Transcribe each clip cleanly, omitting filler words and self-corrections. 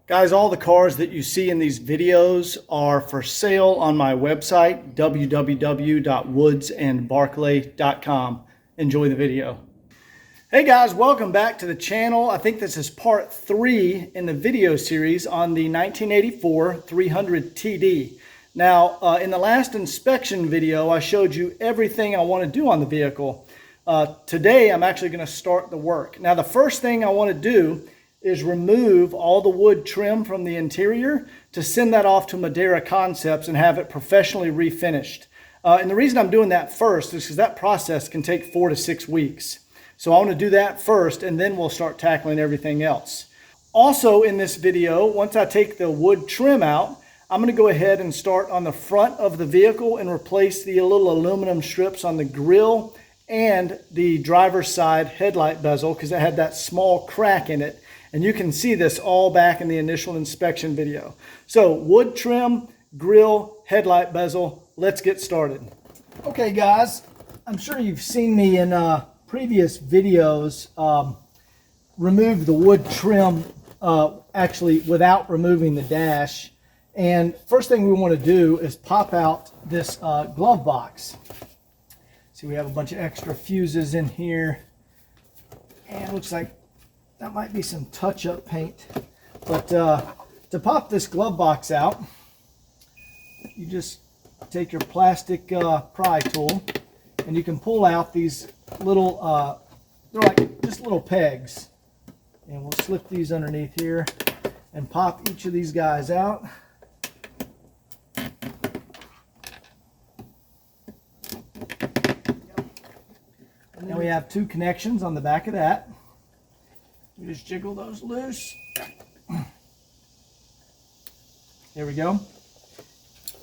Guys, all the cars that you see in these videos are for sale on my website, www.woodsandbarclay.com. Enjoy the video. Hey guys, welcome back to the channel. I think this is part 3 in the video series on the 1984 300 TD. Now, in the last inspection video, I showed you everything I want to do on the vehicle. Today, I'm actually going to start the work. Now, the first thing I want to do is remove all the wood trim from the interior to send that off to Madeira Concepts and have it professionally refinished. And the reason I'm doing that first is because that process can take 4 to 6 weeks. So I want to do that first, and then we'll start tackling everything else. Also in this video, once I take the wood trim out, I'm going to go ahead and start on the front of the vehicle and replace the little aluminum strips on the grille and the driver's side headlight bezel because it had that small crack in it. And you can see this all back in the initial inspection video. So wood trim, grille, headlight bezel, let's get started. Okay guys, I'm sure you've seen me in previous videos remove the wood trim actually without removing the dash. And first thing we want to do is pop out this glove box. See, we have a bunch of extra fuses in here, and it looks like that might be some touch-up paint. But to pop this glove box out, you just take your plastic pry tool and you can pull out these little, they're like just little pegs. And we'll slip these underneath here and pop each of these guys out. And then we have 2 connections on the back of that. We just jiggle those loose. There we go.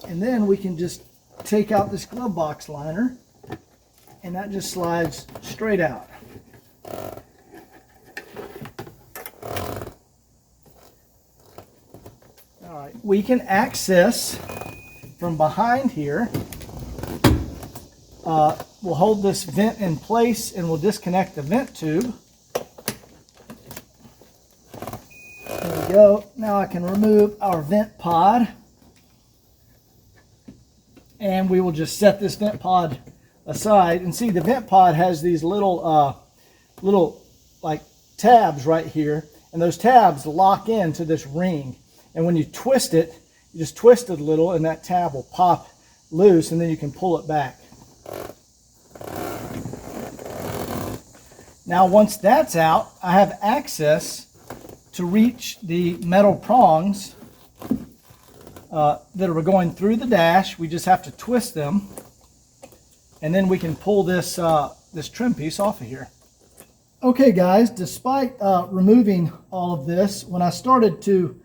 And then we can just take out this glove box liner, and that just slides straight out. All right, we can access from behind here. We'll hold this vent in place and we'll disconnect the vent tube. There we go. Now I can remove our vent pod, and we will just set this vent pod aside. And see, the vent pod has these little like tabs right here, and those tabs lock into this ring. And when you twist it, you just twist it a little, and that tab will pop loose, and then you can pull it back. Now, once that's out, I have access to reach the metal prongs that are going through the dash. We just have to twist them, and then we can pull this this trim piece off of here. Okay guys, despite removing all of this, when I started to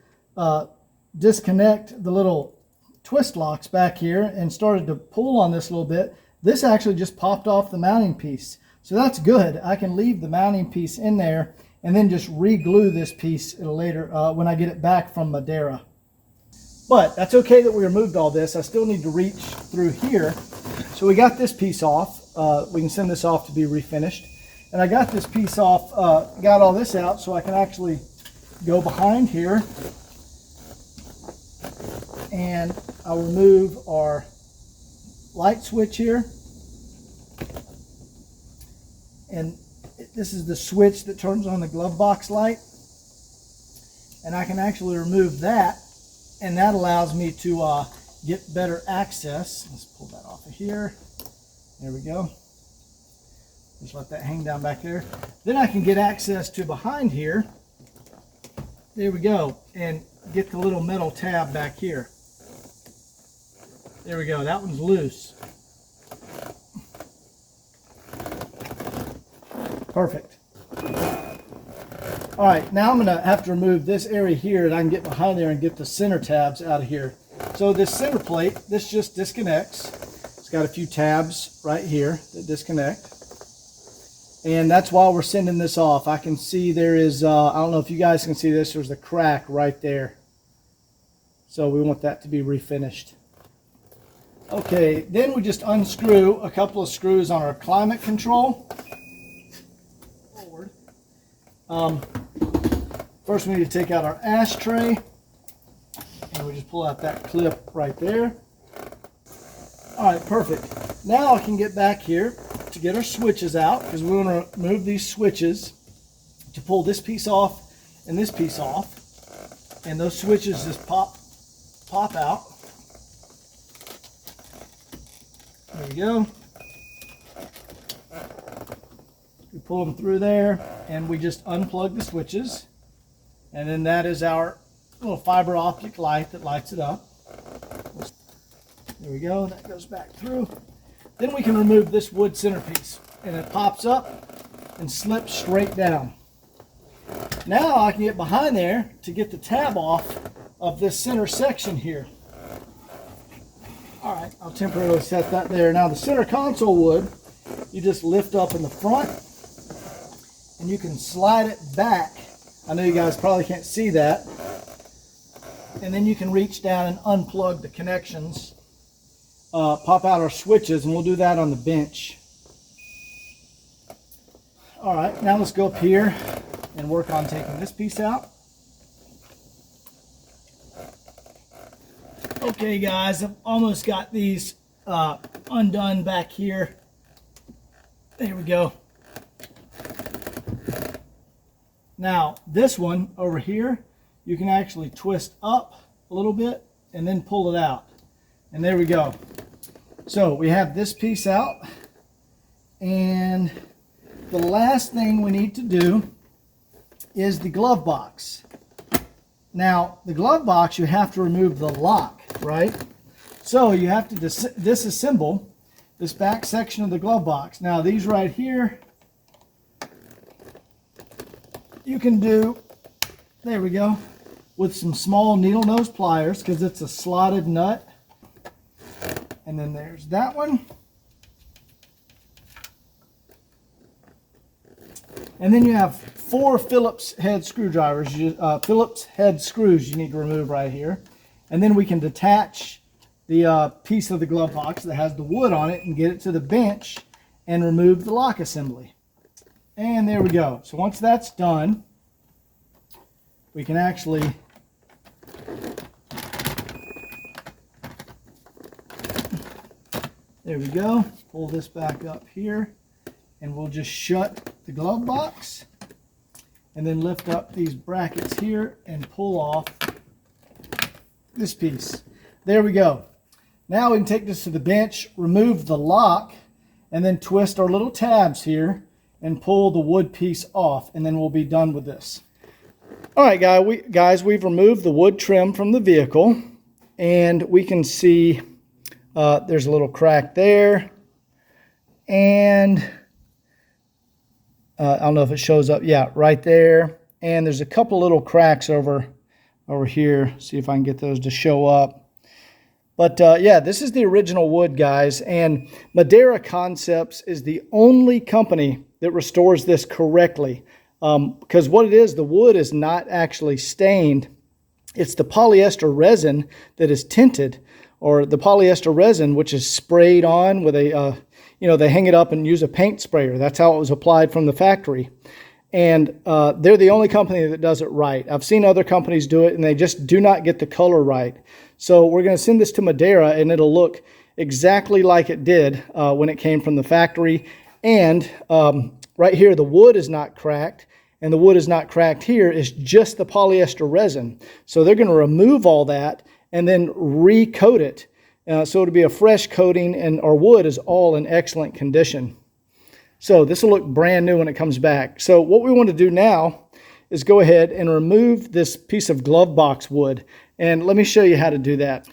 disconnect the little twist locks back here and started to pull on this a little bit, this actually just popped off the mounting piece. So that's good. I can leave the mounting piece in there and then just re-glue this piece later when I get it back from Madeira. But that's okay that we removed all this. I still need to reach through here. So we got this piece off. We can send this off to be refinished. And I got this piece off, got all this out so I can actually go behind here. And I'll remove our light switch here. And this is the switch that turns on the glove box light. And I can actually remove that, and that allows me to get better access. Let's pull that off of here. There we go. Just let that hang down back there. Then I can get access to behind here. There we go. And get the little metal tab back here. There we go. That one's loose. Perfect. All right, now I'm going to have to remove this area here, and I can get behind there and get the center tabs out of here. So this center plate, this just disconnects. It's got a few tabs right here that disconnect. And that's why we're sending this off. I can see there is, I don't know if you guys can see this, there's a crack right there. So we want that to be refinished. Okay, then we just unscrew a couple of screws on our climate control. Forward. First we need to take out our ashtray, and we just pull out that clip right there. All right, perfect. Now I can get back here to get our switches out, because we want to remove these switches to pull this piece off and this piece off. And those switches just pop out. There we go. We pull them through there, and we just unplug the switches. And then that is our little fiber optic light that lights it up. There we go, that goes back through. Then we can remove this wood centerpiece, and it pops up and slips straight down. Now I can get behind there to get the tab off of this center section here. All right, I'll temporarily set that there. Now the center console wood, you just lift up in the front, and you can slide it back. I know you guys probably can't see that. And then you can reach down and unplug the connections, pop out our switches, and we'll do that on the bench. All right, now let's go up here and work on taking this piece out. Okay guys, I've almost got these undone back here. There we go. Now this one over here, you can actually twist up a little bit and then pull it out. And there we go. So we have this piece out, and the last thing we need to do is the glove box. Now the glove box, you have to remove the lock, right? So you have to disassemble this back section of the glove box. Now these right here, you can do, there we go, with some small needle nose pliers, because it's a slotted nut. And then there's that one. And then you have 4 Phillips head screwdrivers, Phillips head screws you need to remove right here. And then we can detach the piece of the glove box that has the wood on it and get it to the bench and remove the lock assembly. And there we go. So once that's done, we can actually there we go, pull this back up here, and we'll just shut the glove box and then lift up these brackets here and pull off this piece. There we go. Now we can take this to the bench, remove the lock, and then twist our little tabs here and pull the wood piece off, and then we'll be done with this. All right, guys, we've removed the wood trim from the vehicle, and we can see there's a little crack there, and I don't know if it shows up. Yeah, right there. And there's a couple little cracks over here. See if I can get those to show up. But yeah, this is the original wood, guys. And Madeira Concepts is the only company that restores this correctly. Because what it is, the wood is not actually stained. It's the polyester resin that is tinted, or the polyester resin which is sprayed on with a, they hang it up and use a paint sprayer. That's how it was applied from the factory. And they're the only company that does it right. I've seen other companies do it, and they just do not get the color right. So we're going to send this to Madeira, and it'll look exactly like it did when it came from the factory. And right here, the wood is not cracked, and the wood is not cracked here. It's just the polyester resin. So they're going to remove all that and then recoat it. So it'll be a fresh coating, and our wood is all in excellent condition. So this will look brand new when it comes back. So what we want to do now is go ahead and remove this piece of glove box wood. And let me show you how to do that.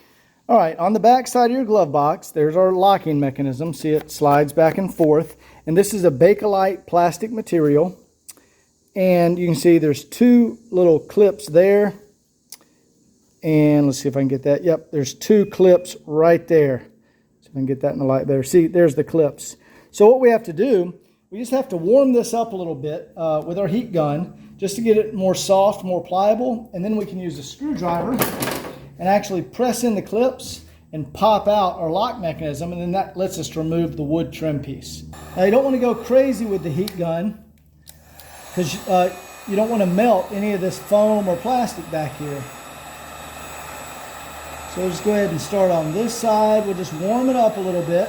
All right, on the back side of your glove box, there's our locking mechanism. See, it slides back and forth. And this is a Bakelite plastic material. And you can see there's 2 little clips there. And let's see if I can get that. Yep, there's 2 clips right there. So if I can get that in the light there. See, there's the clips. So what we have to do, we just have to warm this up a little bit with our heat gun just to get it more soft, more pliable. And then we can use a screwdriver and actually press in the clips and pop out our lock mechanism, and then that lets us remove the wood trim piece. Now you don't want to go crazy with the heat gun, because you don't want to melt any of this foam or plastic back here. So we'll just go ahead and start on this side. We'll just warm it up a little bit.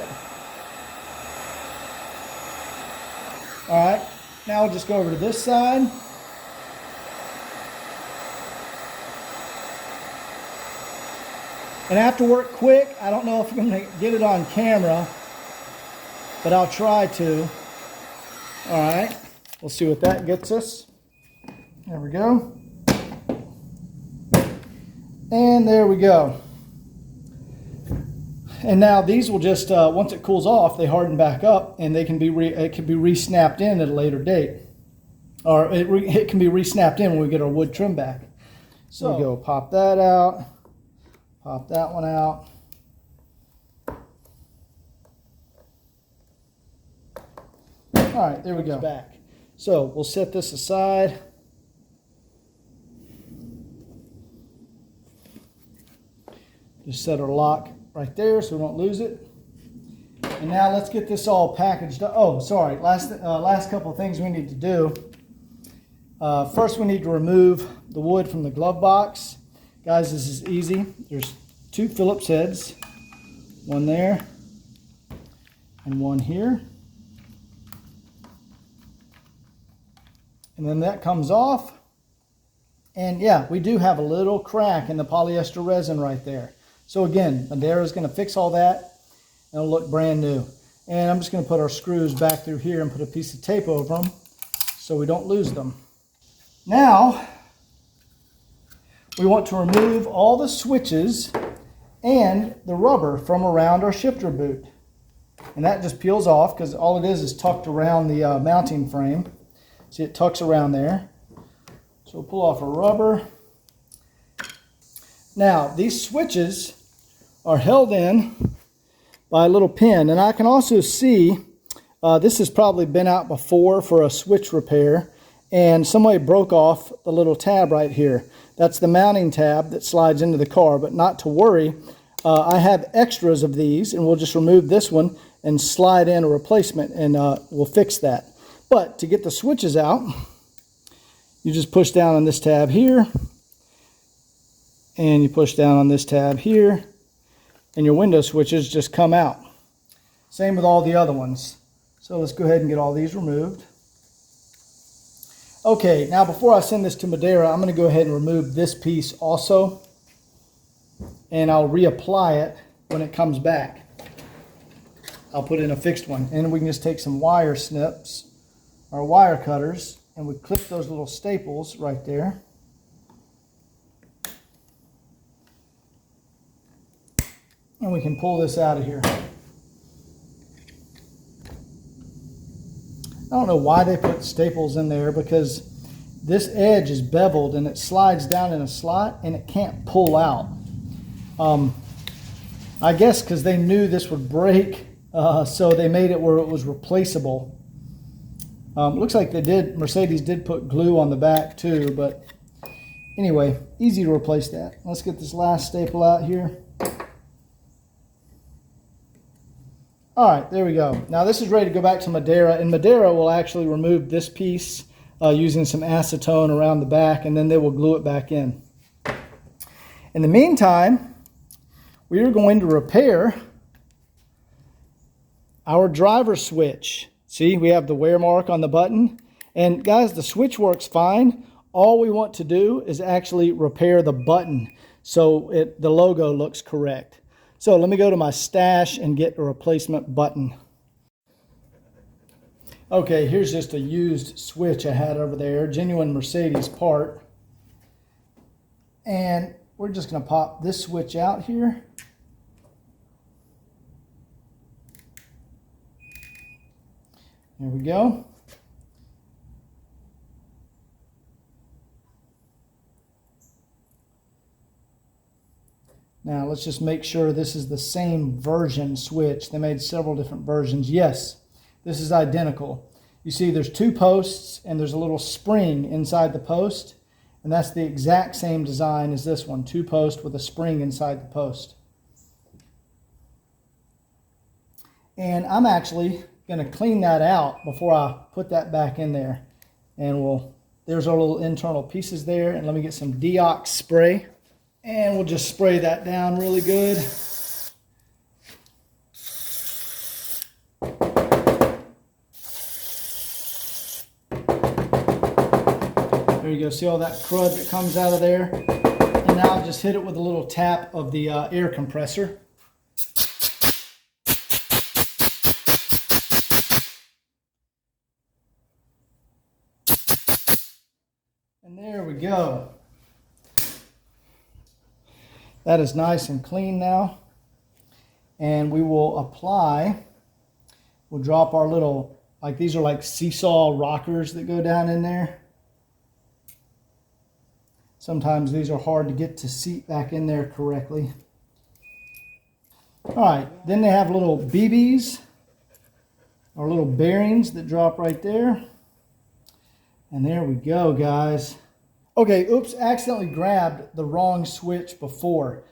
All right, now we'll just go over to this side. And I have to work quick. I don't know if I'm going to get it on camera, but I'll try to. All right, we'll see what that gets us. There we go. And there we go. And now these will just, once it cools off, they harden back up, and they can be it can be re-snapped in at a later date. Or it can be re-snapped in when we get our wood trim back. So we go pop that out. Pop that one out. All right, there we go. Back. So we'll set this aside. Just set our lock right there so we don't lose it. And now let's get this all packaged up. Oh, sorry, last couple of things we need to do. First, we need to remove the wood from the glove box. Guys, this is easy. There's 2 Phillips heads, one there and one here. And then that comes off. And yeah, we do have a little crack in the polyester resin right there. So again, Madeira is going to fix all that and it'll look brand new. And I'm just going to put our screws back through here and put a piece of tape over them so we don't lose them. Now, we want to remove all the switches and the rubber from around our shifter boot. And that just peels off because all it is tucked around the mounting frame. See, it tucks around there. So we'll pull off our rubber. Now, these switches are held in by a little pin. And I can also see, this has probably been out before for a switch repair. And somebody broke off the little tab right here. That's the mounting tab that slides into the car, but not to worry. I have extras of these, and we'll just remove this one and slide in a replacement, and we'll fix that. But to get the switches out, you just push down on this tab here, and you push down on this tab here, and your window switches just come out. Same with all the other ones. So let's go ahead and get all these removed. Okay, now before I send this to Madeira, I'm going to go ahead and remove this piece also. And I'll reapply it when it comes back. I'll put in a fixed one. And we can just take some wire snips, or wire cutters, and we clip those little staples right there. And we can pull this out of here. I don't know why they put staples in there, because this edge is beveled and it slides down in a slot and it can't pull out. I guess because they knew this would break, so they made it where it was replaceable. Looks like Mercedes did put glue on the back too, but anyway, easy to replace that. Let's get this last staple out here. All right, there we go. Now this is ready to go back to Madeira, and Madeira will actually remove this piece using some acetone around the back, and then they will glue it back in. In the meantime, we are going to repair our driver switch. See, we have the wear mark on the button. And guys, the switch works fine. All we want to do is actually repair the button so the logo looks correct. So let me go to my stash and get a replacement button. Okay, here's just a used switch I had over there, genuine Mercedes part. And we're just going to pop this switch out here. There we go. Now let's just make sure this is the same version switch. They made several different versions. Yes, this is identical. You see there's 2 posts and there's a little spring inside the post. And that's the exact same design as this one. 2 posts with a spring inside the post. And I'm actually going to clean that out before I put that back in there. And we'll There's our little internal pieces there. And let me get some deox spray. And we'll just spray that down really good. There you go. See all that crud that comes out of there? And now just hit it with a little tap of the air compressor. And there we go. That is nice and clean now. And we will apply, we'll drop our little, like these are like seesaw rockers that go down in there. Sometimes these are hard to get to seat back in there correctly. All right, then they have little BBs, or little bearings that drop right there. And there we go, guys. Okay, oops, accidentally grabbed the wrong switch before.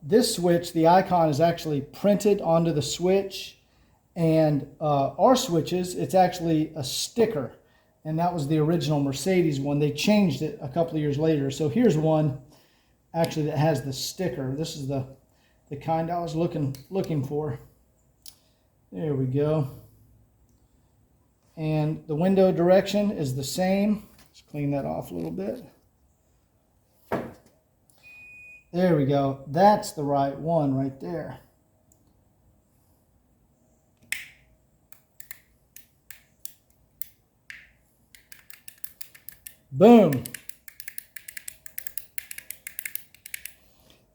This switch, the icon is actually printed onto the switch, and our switches, it's actually a sticker. And that was the original Mercedes one. They changed it a couple of years later. So here's one actually that has the sticker. This is the kind I was looking for. There we go. And the window direction is the same. Let's clean that off a little bit. There we go. That's the right one right there. Boom.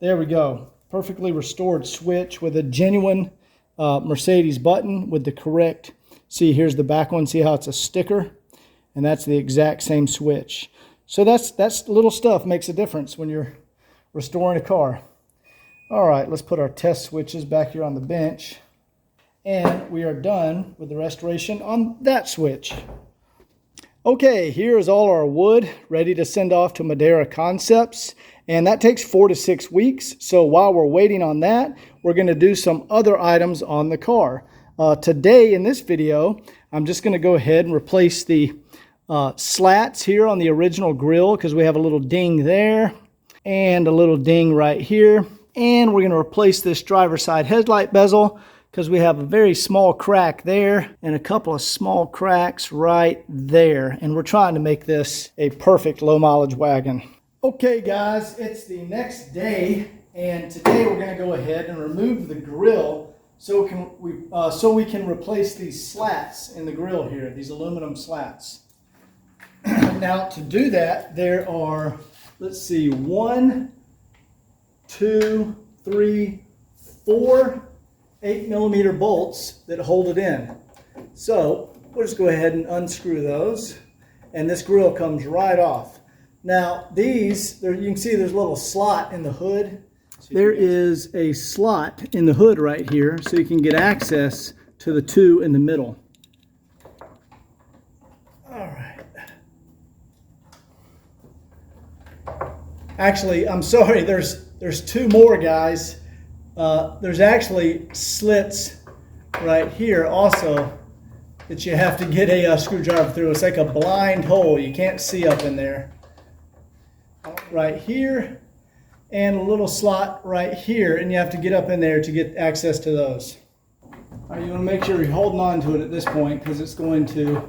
There we go. Perfectly restored switch with a genuine Mercedes button with the correct. See, here's the back one. See how it's a sticker? And that's the exact same switch. So that's little stuff makes a difference when you're restoring a car. All right, let's put our test switches back here on the bench. And we are done with the restoration on that switch. Okay, here is all our wood ready to send off to Madeira Concepts, and that takes 4 to 6 weeks. So while we're waiting on that, we're going to do some other items on the car. Today in this video, I'm just going to go ahead and replace the slats here on the original grille because we have a little ding there and a little ding right here. And we're going to replace this driver's side headlight bezel because we have a very small crack there and a couple of small cracks right there. And we're trying to make this a perfect low mileage wagon. Okay guys, it's the next day, and today we're going to go ahead and remove the grille so we can replace these slats in the grille here, these aluminum slats. Now to do that, there are, let's see, 1, 2, 3, 4 8mm bolts that hold it in. So we'll just go ahead and unscrew those, and this grille comes right off. Now these, you can see there's a little slot in the hood. There is a slot in the hood right here so you can get access to the two in the middle. All right. Actually, I'm sorry, there's 2 more, guys. There's actually slits right here also that you have to get a screwdriver through. It's like a blind hole. You can't see up in there. Right here, and a little slot right here, and you have to get up in there to get access to those. All right, you want to make sure you're holding on to it at this point because it's going to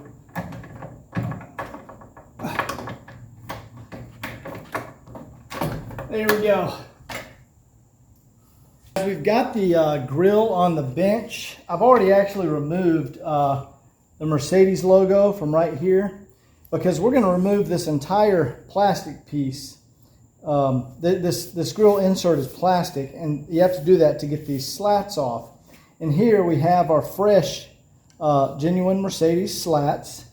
there we go. We've got the grille on the bench. I've already actually removed the Mercedes logo from right here because we're going to remove this entire plastic piece. This grille insert is plastic, and you have to do that to get these slats off. And here we have our fresh, genuine Mercedes slats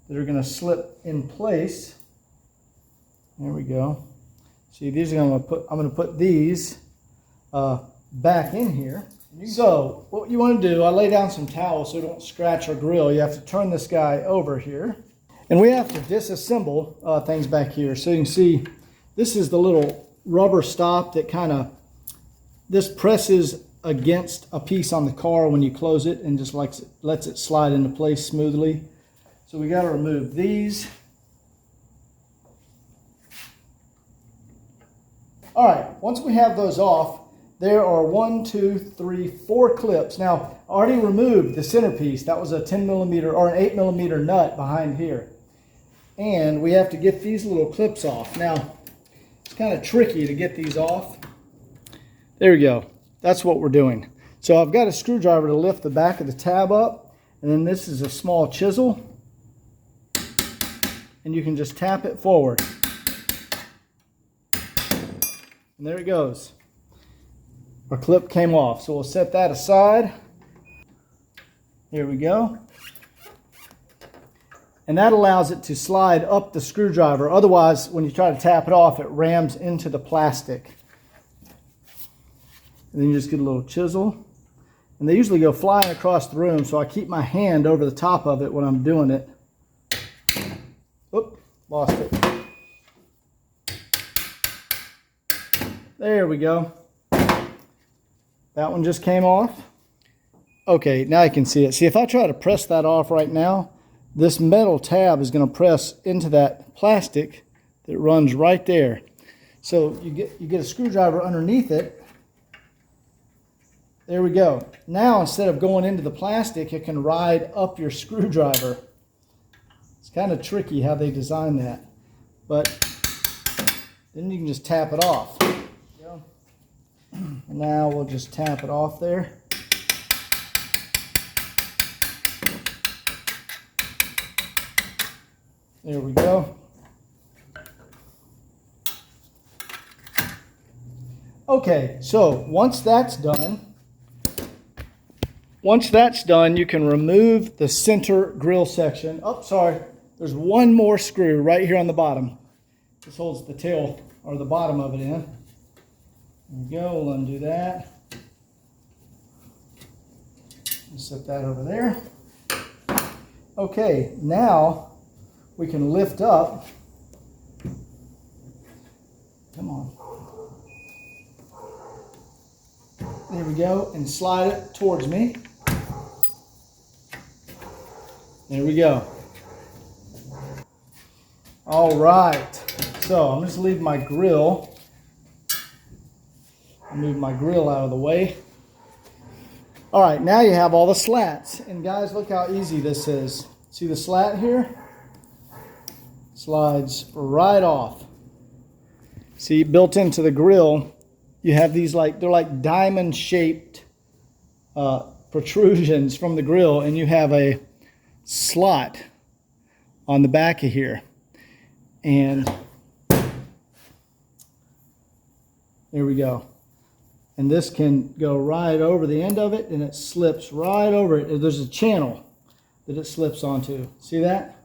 that are going to slip in place. There we go. See, these are I'm going to put these back in here. So what you want to do, I lay down some towels so it don't scratch our grille. You have to turn this guy over here, and we have to disassemble things back here. So you can see this is the little rubber stop that this presses against a piece on the car when you close it and just lets it slide into place smoothly. So we got to remove these. All right, once we have those off, there are 1, 2, 3, 4 clips. Now, I already removed the centerpiece. That was a 10mm or an 8mm nut behind here. And we have to get these little clips off. Now, it's kind of tricky to get these off. There we go. That's what we're doing. So I've got a screwdriver to lift the back of the tab up, and then this is a small chisel. And you can just tap it forward. And there it goes. Our clip came off. So we'll set that aside. Here we go. And that allows it to slide up the screwdriver. Otherwise, when you try to tap it off, it rams into the plastic. And then you just get a little chisel. And they usually go flying across the room, so I keep my hand over the top of it when I'm doing it. Oop, lost it. There we go. That one just came off. Okay, now you can see it. See, if I try to press that off right now, this metal tab is going to press into that plastic that runs right there. So you get a screwdriver underneath it. There we go. Now, instead of going into the plastic, it can ride up your screwdriver. It's kind of tricky how they design that. But then you can just tap it off. And now we'll just tap it off there. There we go. Okay, so once that's done, you can remove the center grill section. Oh, sorry, there's one more screw right here on the bottom. This holds the tail or the bottom of it in. There we go, we'll undo that. We'll set that over there. Okay, now we can lift up. Come on. There we go, and slide it towards me. There we go. All right, so I'm just leaving my grill. I'll move my grill out of the way. All right, now you have all the slats. And guys, look how easy this is. See the slat here? Slides right off. See, built into the grill, you have these they're like diamond shaped protrusions from the grill, and you have a slot on the back of here. And there we go. And this can go right over the end of it, and it slips right over it. There's a channel that it slips onto. See that?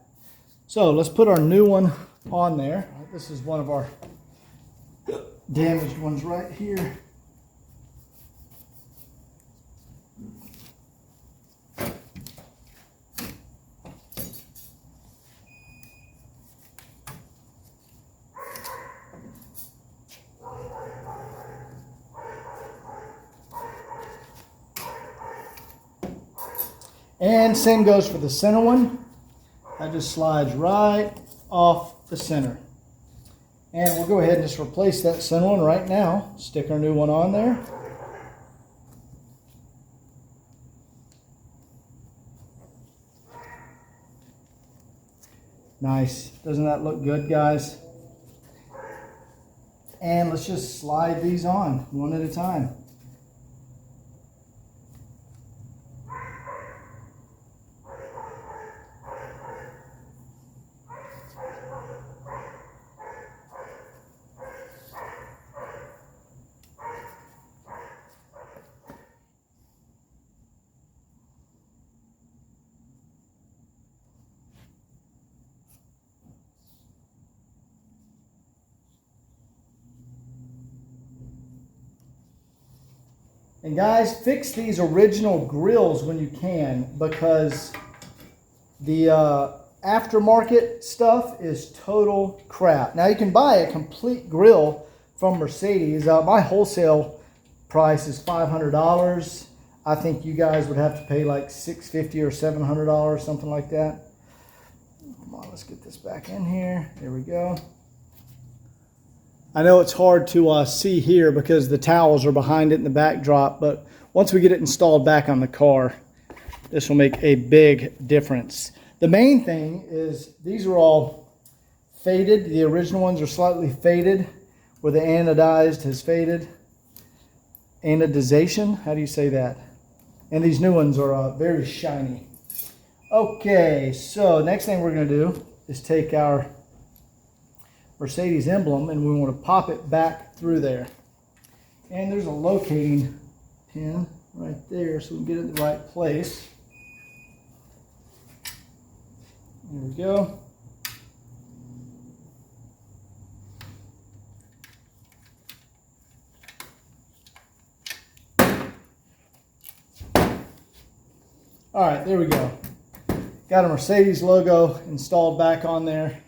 So let's put our new one on there. This is one of our damaged ones right here. And same goes for the center one. That just slides right off the center. And we'll go ahead and just replace that center one right now. Stick our new one on there. Nice. Doesn't that look good, guys? And let's just slide these on one at a time. And guys, fix these original grills when you can, because the aftermarket stuff is total crap. Now you can buy a complete grill from Mercedes. My wholesale price is $500. I think you guys would have to pay like $650 or $700, something like that. Come on, let's get this back in here. There we go. I know it's hard to see here because the towels are behind it in the backdrop, but once we get it installed back on the car, this will make a big difference. The main thing is these are all faded. The original ones are slightly faded, where the anodized has faded. Anodization, how do you say that? And these new ones are very shiny. Okay, so next thing we're going to do is take our Mercedes emblem and we want to pop it back through there. And there's a locating pin right there so we can get it in the right place. There we go. All right, there we go. Got a Mercedes logo installed back on there.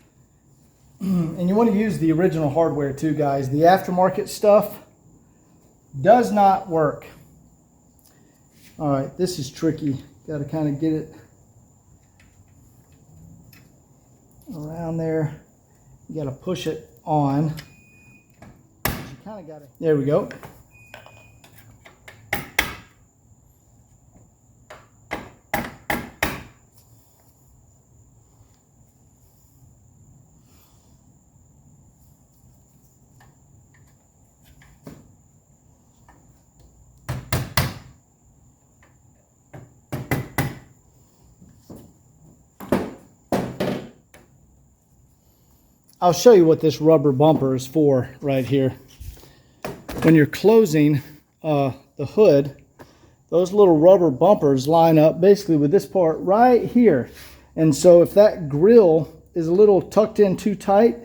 And you want to use the original hardware too, guys. The aftermarket stuff does not work. All right, this is tricky. Got to kind of get it around there. You got to push it on. You kind of got it. There we go. I'll show you what this rubber bumper is for right here. When you're closing the hood, those little rubber bumpers line up basically with this part right here. And so if that grill is a little tucked in too tight,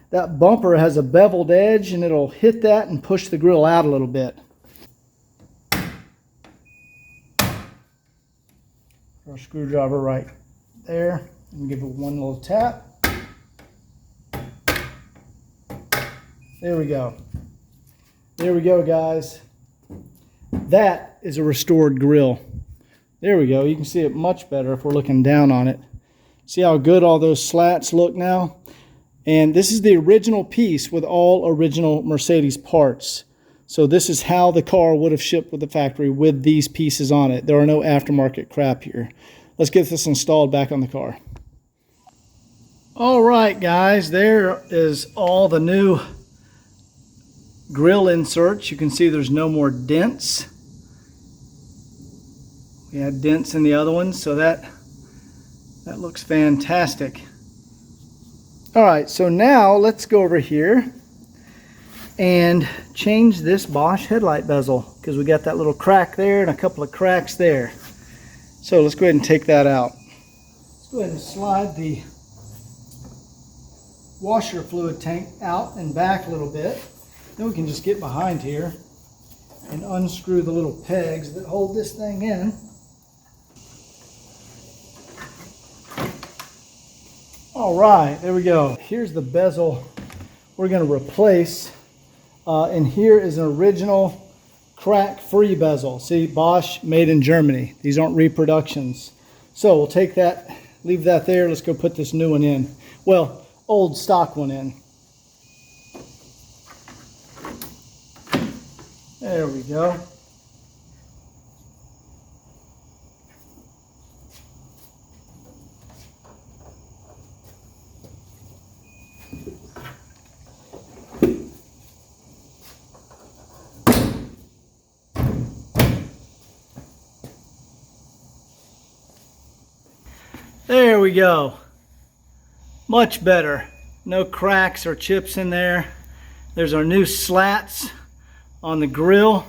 that bumper has a beveled edge and it'll hit that and push the grill out a little bit. Our screwdriver right there, and give it one little tap. There we go. There we go, guys. That is a restored grill. There we go. You can see it much better if we're looking down on it. See how good all those slats look now? And this is the original piece with all original Mercedes parts. So this is how the car would have shipped with the factory with these pieces on it. There are no aftermarket crap here. Let's get this installed back on the car. All right, guys. There is all the new grill inserts. You can see there's no more dents. We had dents in the other ones, so that looks fantastic. All right, so now let's go over here and change this Bosch headlight bezel because we got that little crack there and a couple of cracks there. So let's go ahead and take that out. Let's go ahead and slide the washer fluid tank out and back a little bit. Then we can just get behind here and unscrew the little pegs that hold this thing in. All right, there we go. Here's the bezel we're going to replace. And here is an original crack-free bezel. See, Bosch, made in Germany. These aren't reproductions. So we'll take that, leave that there. Let's go put this new one in. Well, old stock one in. There we go. There we go. Much better. No cracks or chips in there. There's our new slats on the grill.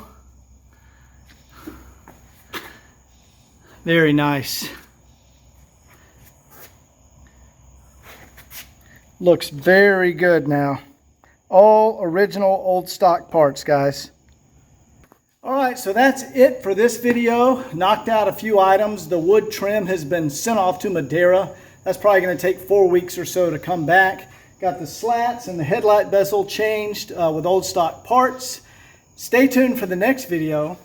Very nice. Looks very good now. All original old stock parts, guys. All right, so that's it for this video. Knocked out a few items. The wood trim has been sent off to Madeira. That's probably going to take 4 weeks or so to come back. Got the slats and the headlight bezel changed with old stock parts. Stay tuned for the next video,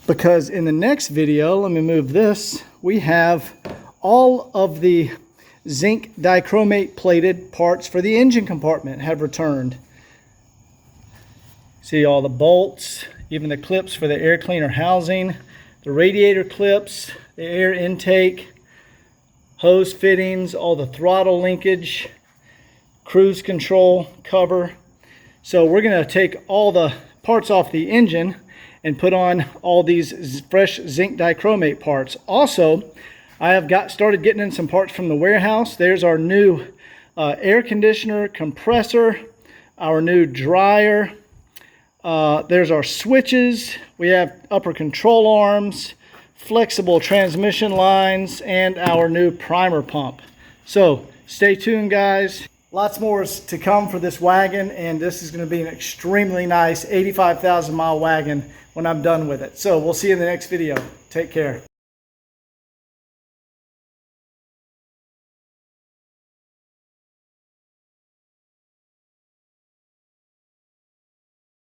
because in the next video, let me move this, we have all of the zinc dichromate plated parts for the engine compartment have returned. See all the bolts, even the clips for the air cleaner housing, the radiator clips, the air intake, hose fittings, all the throttle linkage, cruise control cover. So we're going to take all the parts off the engine and put on all these fresh zinc dichromate parts. Also, I have started getting in some parts from the warehouse. There's our new air conditioner, compressor, our new dryer. There's our switches. We have upper control arms, flexible transmission lines, and our new primer pump. So stay tuned, guys. Lots more is to come for this wagon, and this is going to be an extremely nice 85,000 mile wagon when I'm done with it. So we'll see you in the next video. Take care.